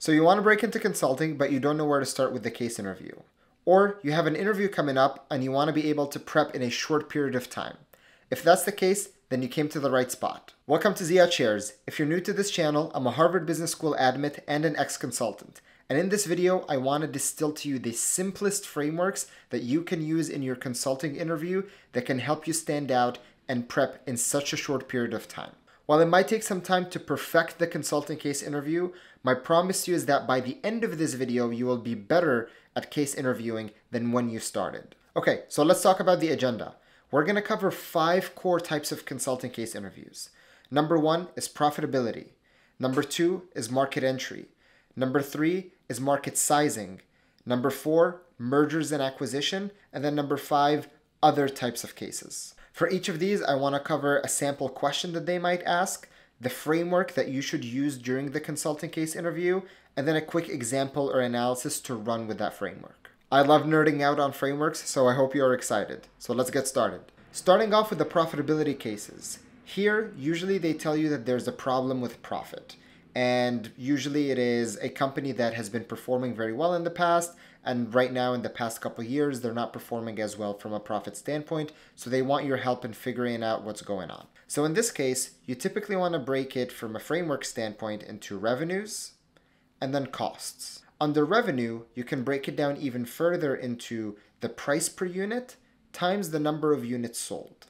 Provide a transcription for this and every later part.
So you want to break into consulting, but you don't know where to start with the case interview. Or you have an interview coming up and you want to be able to prep in a short period of time. If that's the case, then you came to the right spot. Welcome to Ziad Shares. If you're new to this channel, I'm a Harvard Business School admit and an ex-consultant. And in this video, I want to distill to you the simplest frameworks that you can use in your consulting interview that can help you stand out and prep in such a short period of time. While it might take some time to perfect the consulting case interview, my promise to you is that by the end of this video, you will be better at case interviewing than when you started. Okay, so let's talk about the agenda. We're going to cover 5 core types of consulting case interviews. Number 1 is profitability. Number 2 is market entry. Number 3 is market sizing. Number 4, mergers and acquisition. And then number 5, other types of cases. For each of these, I want to cover a sample question that they might ask, the framework that you should use during the consulting case interview, and then a quick example or analysis to run with that framework. I love nerding out on frameworks, so I hope you are excited. So let's get started. Starting off with the profitability cases. Here, usually they tell you that there's a problem with profit. And usually it is a company that has been performing very well in the past, and right now in the past couple of years, they're not performing as well from a profit standpoint, so they want your help in figuring out what's going on. So in this case, you typically want to break it from a framework standpoint into revenues and then costs. Under revenue, you can break it down even further into the price per unit times the number of units sold.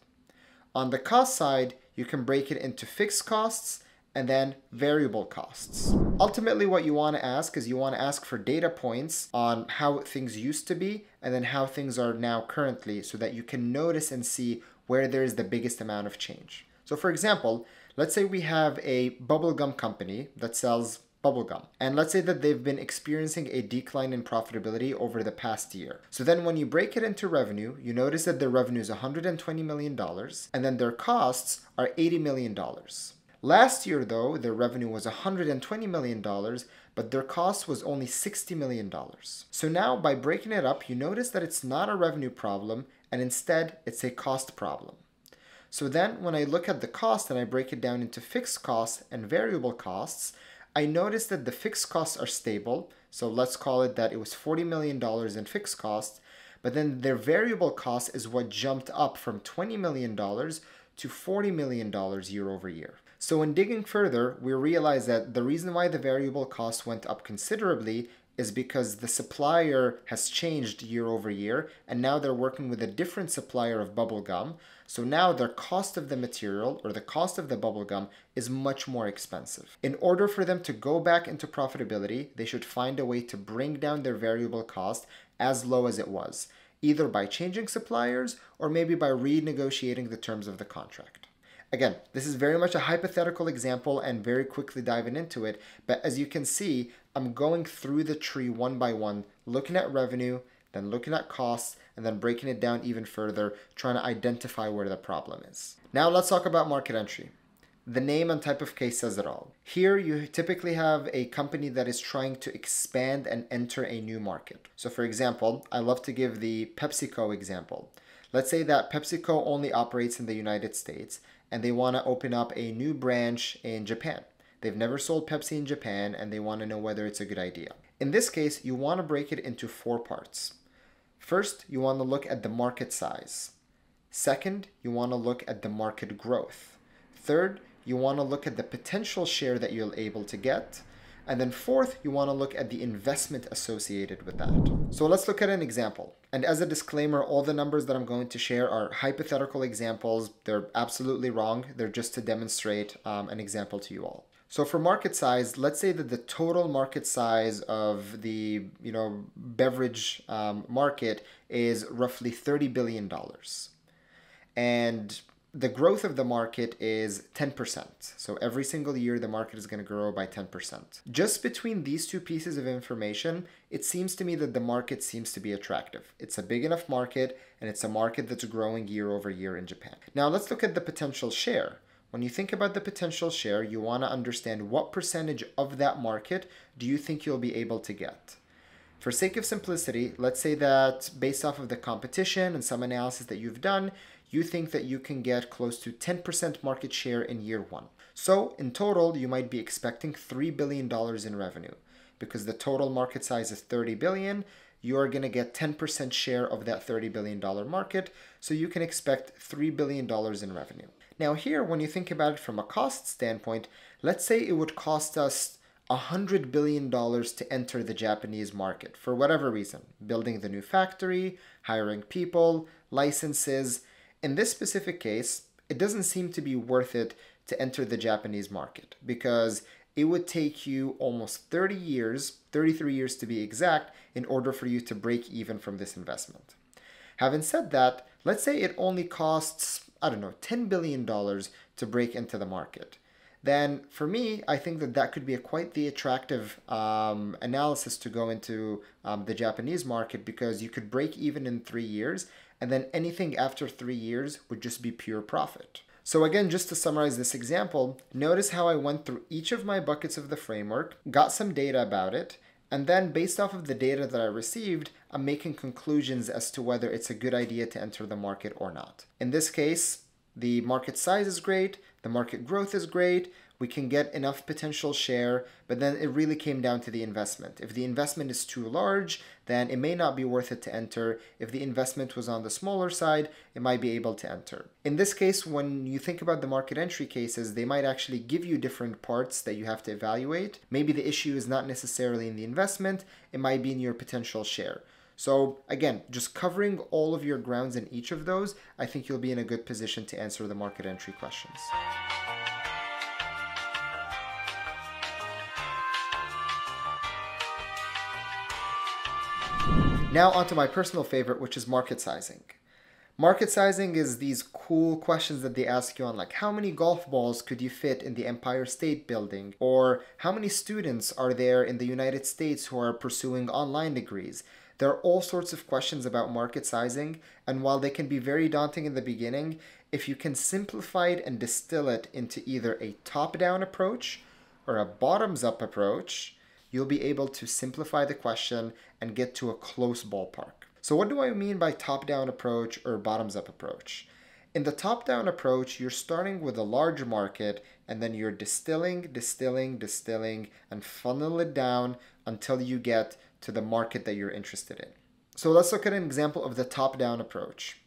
On the cost side, you can break it into fixed costs and then variable costs. Ultimately, what you want to ask is you want to ask for data points on how things used to be and then how things are now currently so that you can notice and see where there is the biggest amount of change. So for example, let's say we have a bubblegum company that sells bubblegum. And let's say that they've been experiencing a decline in profitability over the past year. So then when you break it into revenue, you notice that their revenue is $120 million and then their costs are $80 million. Last year, though, their revenue was $120 million, but their cost was only $60 million. So now, by breaking it up, you notice that it's not a revenue problem, and instead, it's a cost problem. So then, when I look at the cost and I break it down into fixed costs and variable costs, I notice that the fixed costs are stable. So let's call it that it was $40 million in fixed costs, but then their variable cost is what jumped up from $20 million to $40 million year over year. So in digging further, we realize that the reason why the variable cost went up considerably is because the supplier has changed year over year, and now they're working with a different supplier of bubblegum. So now their cost of the material or the cost of the bubblegum is much more expensive. In order for them to go back into profitability, they should find a way to bring down their variable cost as low as it was, either by changing suppliers or maybe by renegotiating the terms of the contract. Again, this is very much a hypothetical example and very quickly diving into it, but as you can see, I'm going through the tree one by one, looking at revenue, then looking at costs, and then breaking it down even further, trying to identify where the problem is. Now let's talk about market entry. The name and type of case says it all. Here you typically have a company that is trying to expand and enter a new market. So for example, I love to give the PepsiCo example. Let's say that PepsiCo only operates in the United States and they want to open up a new branch in Japan. They've never sold Pepsi in Japan and they want to know whether it's a good idea. In this case, you want to break it into 4 parts. First, you want to look at the market size. Second, you want to look at the market growth. Third, you want to look at the potential share that you're able to get. And then fourth, you want to look at the investment associated with that. So let's look at an example. And as a disclaimer, all the numbers that I'm going to share are hypothetical examples. They're absolutely wrong. They're just to demonstrate an example to you all. So for market size, let's say that the total market size of the beverage market is roughly $30 billion. And the growth of the market is 10%. So every single year, the market is going to grow by 10%. Just between these 2 pieces of information, it seems to me that the market seems to be attractive. It's a big enough market, and it's a market that's growing year over year in Japan. Now let's look at the potential share. When you think about the potential share, you want to understand what percentage of that market do you think you'll be able to get. For sake of simplicity, let's say that based off of the competition and some analysis that you've done, you think that you can get close to 10% market share in year 1. So in total, you might be expecting $3 billion in revenue. because the total market size is 30 billion, you're going to get 10% share of that $30 billion market. So you can expect $3 billion in revenue. Now here, when you think about it from a cost standpoint, let's say it would cost us $100 billion to enter the Japanese market for whatever reason, building the new factory, hiring people, licenses. In this specific case, it doesn't seem to be worth it to enter the Japanese market because it would take you almost 30 years, 33 years to be exact, in order for you to break even from this investment. Having said that, let's say it only costs, I don't know, $10 billion to break into the market. Then for me, I think that that could be quite the attractive analysis to go into the Japanese market, because you could break even in 3 years, and then anything after 3 years would just be pure profit. So again, just to summarize this example, notice how I went through each of my buckets of the framework, got some data about it, and then based off of the data that I received, I'm making conclusions as to whether it's a good idea to enter the market or not. In this case, the market size is great, the market growth is great, we can get enough potential share, but then it really came down to the investment. If the investment is too large, then it may not be worth it to enter. If the investment was on the smaller side, it might be able to enter. In this case, when you think about the market entry cases, they might actually give you different parts that you have to evaluate. Maybe the issue is not necessarily in the investment, it might be in your potential share. So again, just covering all of your grounds in each of those, I think you'll be in a good position to answer the market entry questions. Now onto my personal favorite, which is market sizing. Market sizing is these cool questions that they ask you on, like, how many golf balls could you fit in the Empire State Building? Or how many students are there in the United States who are pursuing online degrees? There are all sorts of questions about market sizing, and while they can be very daunting in the beginning, if you can simplify it and distill it into either a top-down approach or a bottoms-up approach, you'll be able to simplify the question and get to a close ballpark. So what do I mean by top-down approach or bottoms-up approach? In the top-down approach, you're starting with a large market, and then you're distilling, and funnel it down until you get to the market that you're interested in. So let's look at an example of the top-down approach.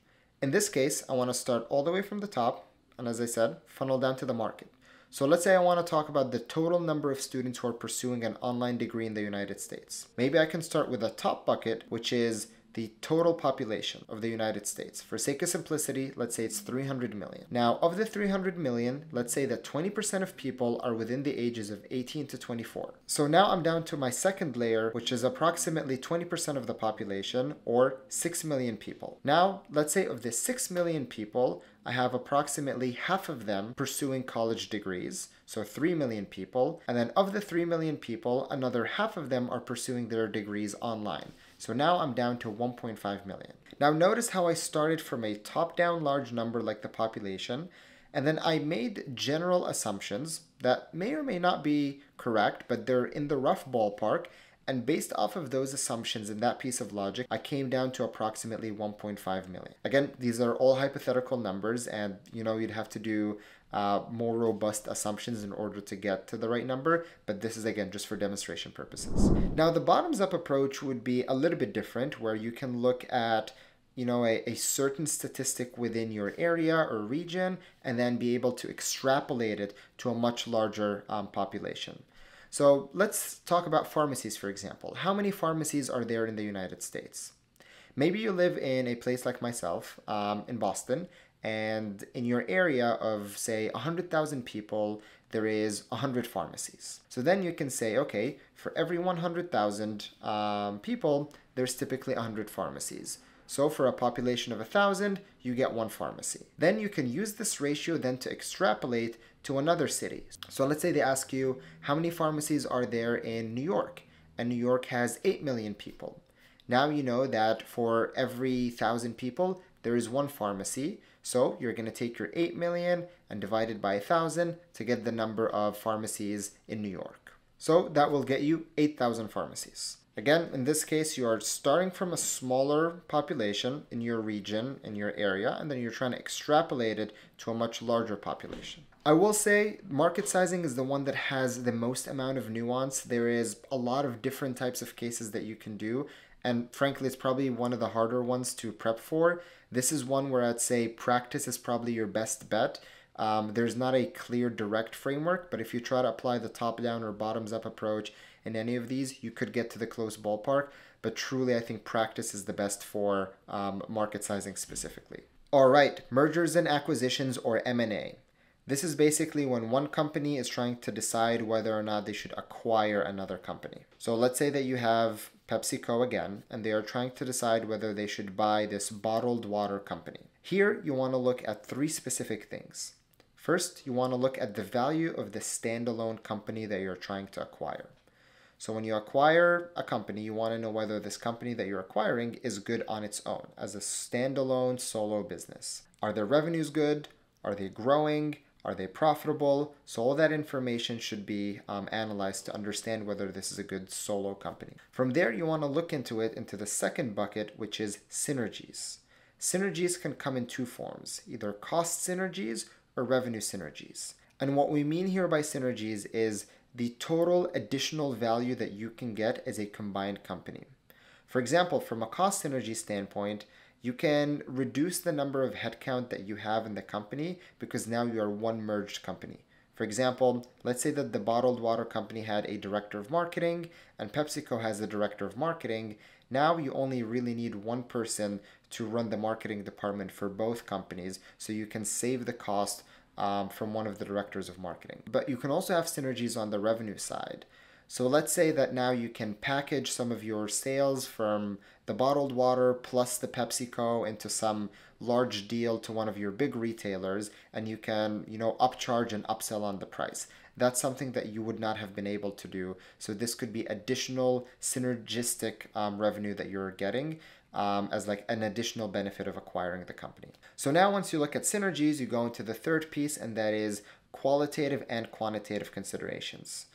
In this case, I want to start all the way from the top, and as I said, funnel down to the market. So let's say I want to talk about the total number of students who are pursuing an online degree in the United States. Maybe I can start with a top bucket, which is the total population of the United States. For sake of simplicity, let's say it's 300 million. Now, of the 300 million, let's say that 20% of people are within the ages of 18 to 24. So now I'm down to my second layer, which is approximately 20% of the population, or 6 million people. Now, let's say of the 6 million people, I have approximately half of them pursuing college degrees, so 3 million people. And then of the 3 million people, another half of them are pursuing their degrees online. So now I'm down to 1.5 million. Now notice how I started from a top-down large number like the population, and then I made general assumptions that may or may not be correct, but they're in the rough ballpark. And based off of those assumptions and that piece of logic, I came down to approximately 1.5 million. Again, these are all hypothetical numbers, and you'd have to do more robust assumptions in order to get to the right number, but this is again just for demonstration purposes. Now the bottoms-up approach would be a little bit different, where you can look at a certain statistic within your area or region and then be able to extrapolate it to a much larger population. So let's talk about pharmacies, for example. How many pharmacies are there in the United States? Maybe you live in a place like myself, in Boston, and in your area of, say, 100,000 people, there is 100 pharmacies. So then you can say, okay, for every 100,000 people, there's typically 100 pharmacies. So for a population of 1,000, you get one pharmacy. Then you can use this ratio then to extrapolate to another city. So let's say they ask you, how many pharmacies are there in New York? And New York has 8 million people. Now you know that for every 1,000 people, there is one pharmacy. So you're going to take your 8 million and divide it by 1,000 to get the number of pharmacies in New York. So that will get you 8,000 pharmacies. Again, in this case, you are starting from a smaller population in your region, in your area, and then you're trying to extrapolate it to a much larger population. I will say market sizing is the one that has the most amount of nuance. There is a lot of different types of cases that you can do. And frankly, it's probably one of the harder ones to prep for. This is one where I'd say practice is probably your best bet. There's not a clear direct framework, but if you try to apply the top-down or bottoms-up approach in any of these, you could get to the close ballpark. But truly, I think practice is the best for market sizing specifically. All right, mergers and acquisitions, or M&A. This is basically when one company is trying to decide whether or not they should acquire another company. So let's say that you have PepsiCo again, and they are trying to decide whether they should buy this bottled water company. Here, you want to look at three specific things. First, you want to look at the value of the standalone company that you're trying to acquire. So when you acquire a company, you want to know whether this company that you're acquiring is good on its own as a standalone solo business. Are their revenues good? Are they growing? Are they profitable? So all that information should be analyzed to understand whether this is a good solo company. From there, you want to look into it into the second bucket, which is synergies. Synergies can come in two forms, either cost synergies or revenue synergies. And what we mean here by synergies is the total additional value that you can get as a combined company. For example, from a cost synergy standpoint, you can reduce the number of headcount that you have in the company because now you are one merged company. For example, let's say that the bottled water company had a director of marketing and PepsiCo has a director of marketing. Now you only really need one person to run the marketing department for both companies, so you can save the cost from one of the directors of marketing. But you can also have synergies on the revenue side. So let's say that now you can package some of your sales from the bottled water plus the PepsiCo into some large deal to one of your big retailers, and you can, upcharge and upsell on the price. That's something that you would not have been able to do. So this could be additional synergistic revenue that you're getting as like an additional benefit of acquiring the company. So now once you look at synergies, you go into the third piece, and that is qualitative and quantitative considerations.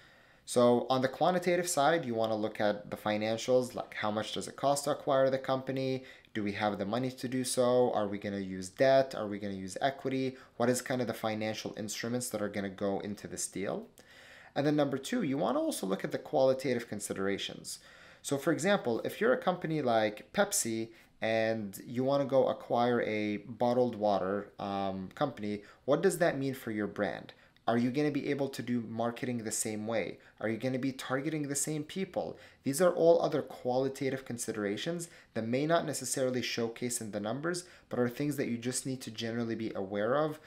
So on the quantitative side, you want to look at the financials, like how much does it cost to acquire the company? Do we have the money to do so? Are we going to use debt? Are we going to use equity? What is kind of the financial instruments that are going to go into this deal? And then number two, you want to also look at the qualitative considerations. So for example, if you're a company like Pepsi and you want to go acquire a bottled water company, what does that mean for your brand? Are you going to be able to do marketing the same way? Are you going to be targeting the same people? These are all other qualitative considerations that may not necessarily showcase in the numbers, but are things that you just need to generally be aware of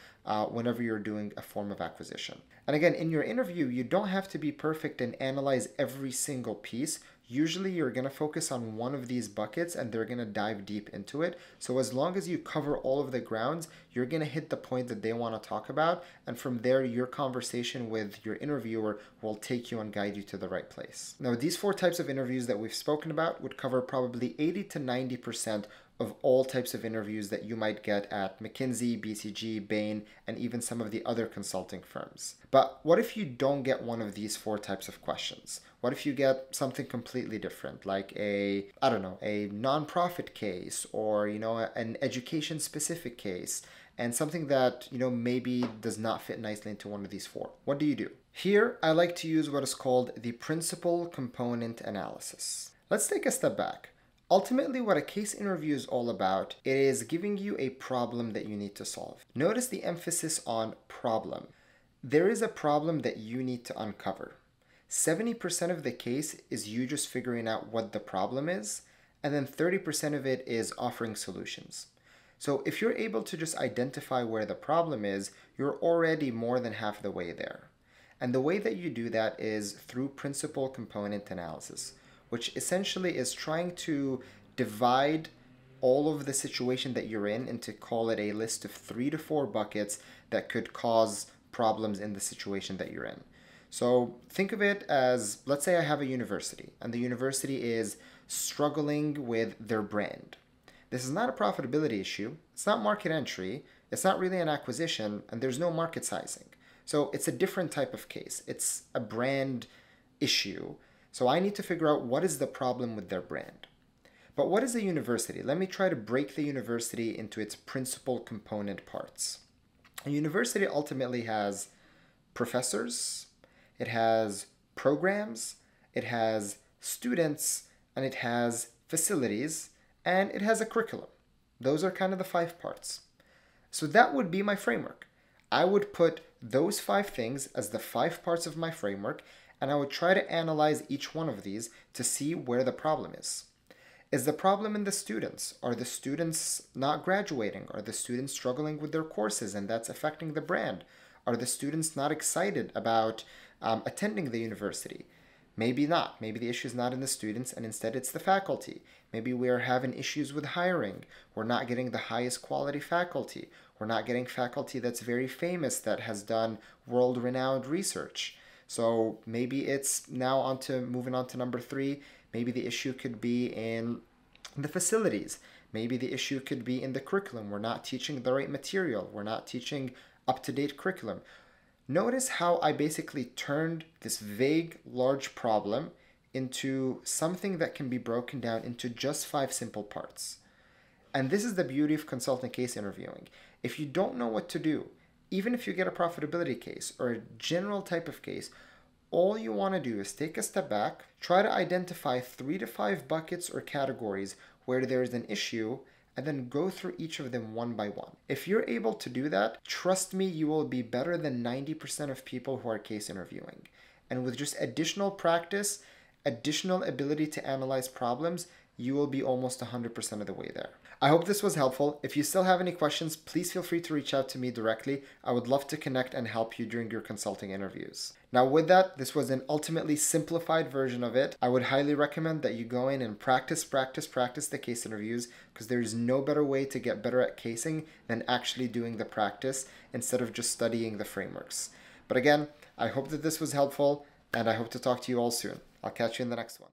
whenever you're doing a form of acquisition. And again, in your interview, you don't have to be perfect and analyze every single piece. Usually you're going to focus on one of these buckets and they're going to dive deep into it. So as long as you cover all of the grounds, you're going to hit the point that they want to talk about. And from there, your conversation with your interviewer will take you and guide you to the right place. Now, these four types of interviews that we've spoken about would cover probably 80 to 90% of all types of interviews that you might get at McKinsey, BCG, Bain, and even some of the other consulting firms. But what if you don't get one of these four types of questions? What if you get something completely different, like a nonprofit case, or, an education specific case, and something that, maybe does not fit nicely into one of these four? What do you do? Here, I like to use what is called the principal component analysis. Let's take a step back. Ultimately, what a case interview is all about, it is giving you a problem that you need to solve. Notice the emphasis on problem. There is a problem that you need to uncover. 70% of the case is you just figuring out what the problem is, and then 30% of it is offering solutions. So if you're able to just identify where the problem is, you're already more than half the way there. And the way that you do that is through principal component analysis, which essentially is trying to divide all of the situation that you're in into, call it, a list of 3 to 4 buckets that could cause problems in the situation that you're in. So think of it as, let's say I have a university, and the university is struggling with their brand. This is not a profitability issue, it's not market entry, it's not really an acquisition, and there's no market sizing. So it's a different type of case. It's a brand issue. So I need to figure out what is the problem with their brand. But what is a university? Let me try to break the university into its principal component parts. A university ultimately has professors, it has programs, it has students, and it has facilities, and it has a curriculum. Those are kind of the 5 parts. So that would be my framework. I would put those 5 things as the 5 parts of my framework, and I would try to analyze each one of these to see where the problem is. Is the problem in the students? Are the students not graduating? Are the students struggling with their courses and that's affecting the brand? Are the students not excited about attending the university? Maybe not. Maybe the issue is not in the students and instead it's the faculty. Maybe we are having issues with hiring. We're not getting the highest quality faculty. We're not getting faculty that's very famous, that has done world-renowned research. So maybe it's now moving on to number 3. Maybe the issue could be in the facilities. Maybe the issue could be in the curriculum. We're not teaching the right material. We're not teaching up-to-date curriculum. Notice how I basically turned this vague, large problem into something that can be broken down into just 5 simple parts. And this is the beauty of consultant case interviewing. If you don't know what to do, even if you get a profitability case or a general type of case, all you want to do is take a step back, try to identify 3 to 5 buckets or categories where there is an issue, and then go through each of them one by one. If you're able to do that, trust me, you will be better than 90% of people who are case interviewing. And with just additional practice, additional ability to analyze problems, you will be almost 100% of the way there. I hope this was helpful. If you still have any questions, please feel free to reach out to me directly. I would love to connect and help you during your consulting interviews. Now with that, this was an ultimately simplified version of it. I would highly recommend that you go in and practice the case interviews, because there is no better way to get better at casing than actually doing the practice instead of just studying the frameworks. But again, I hope that this was helpful and I hope to talk to you all soon. I'll catch you in the next one.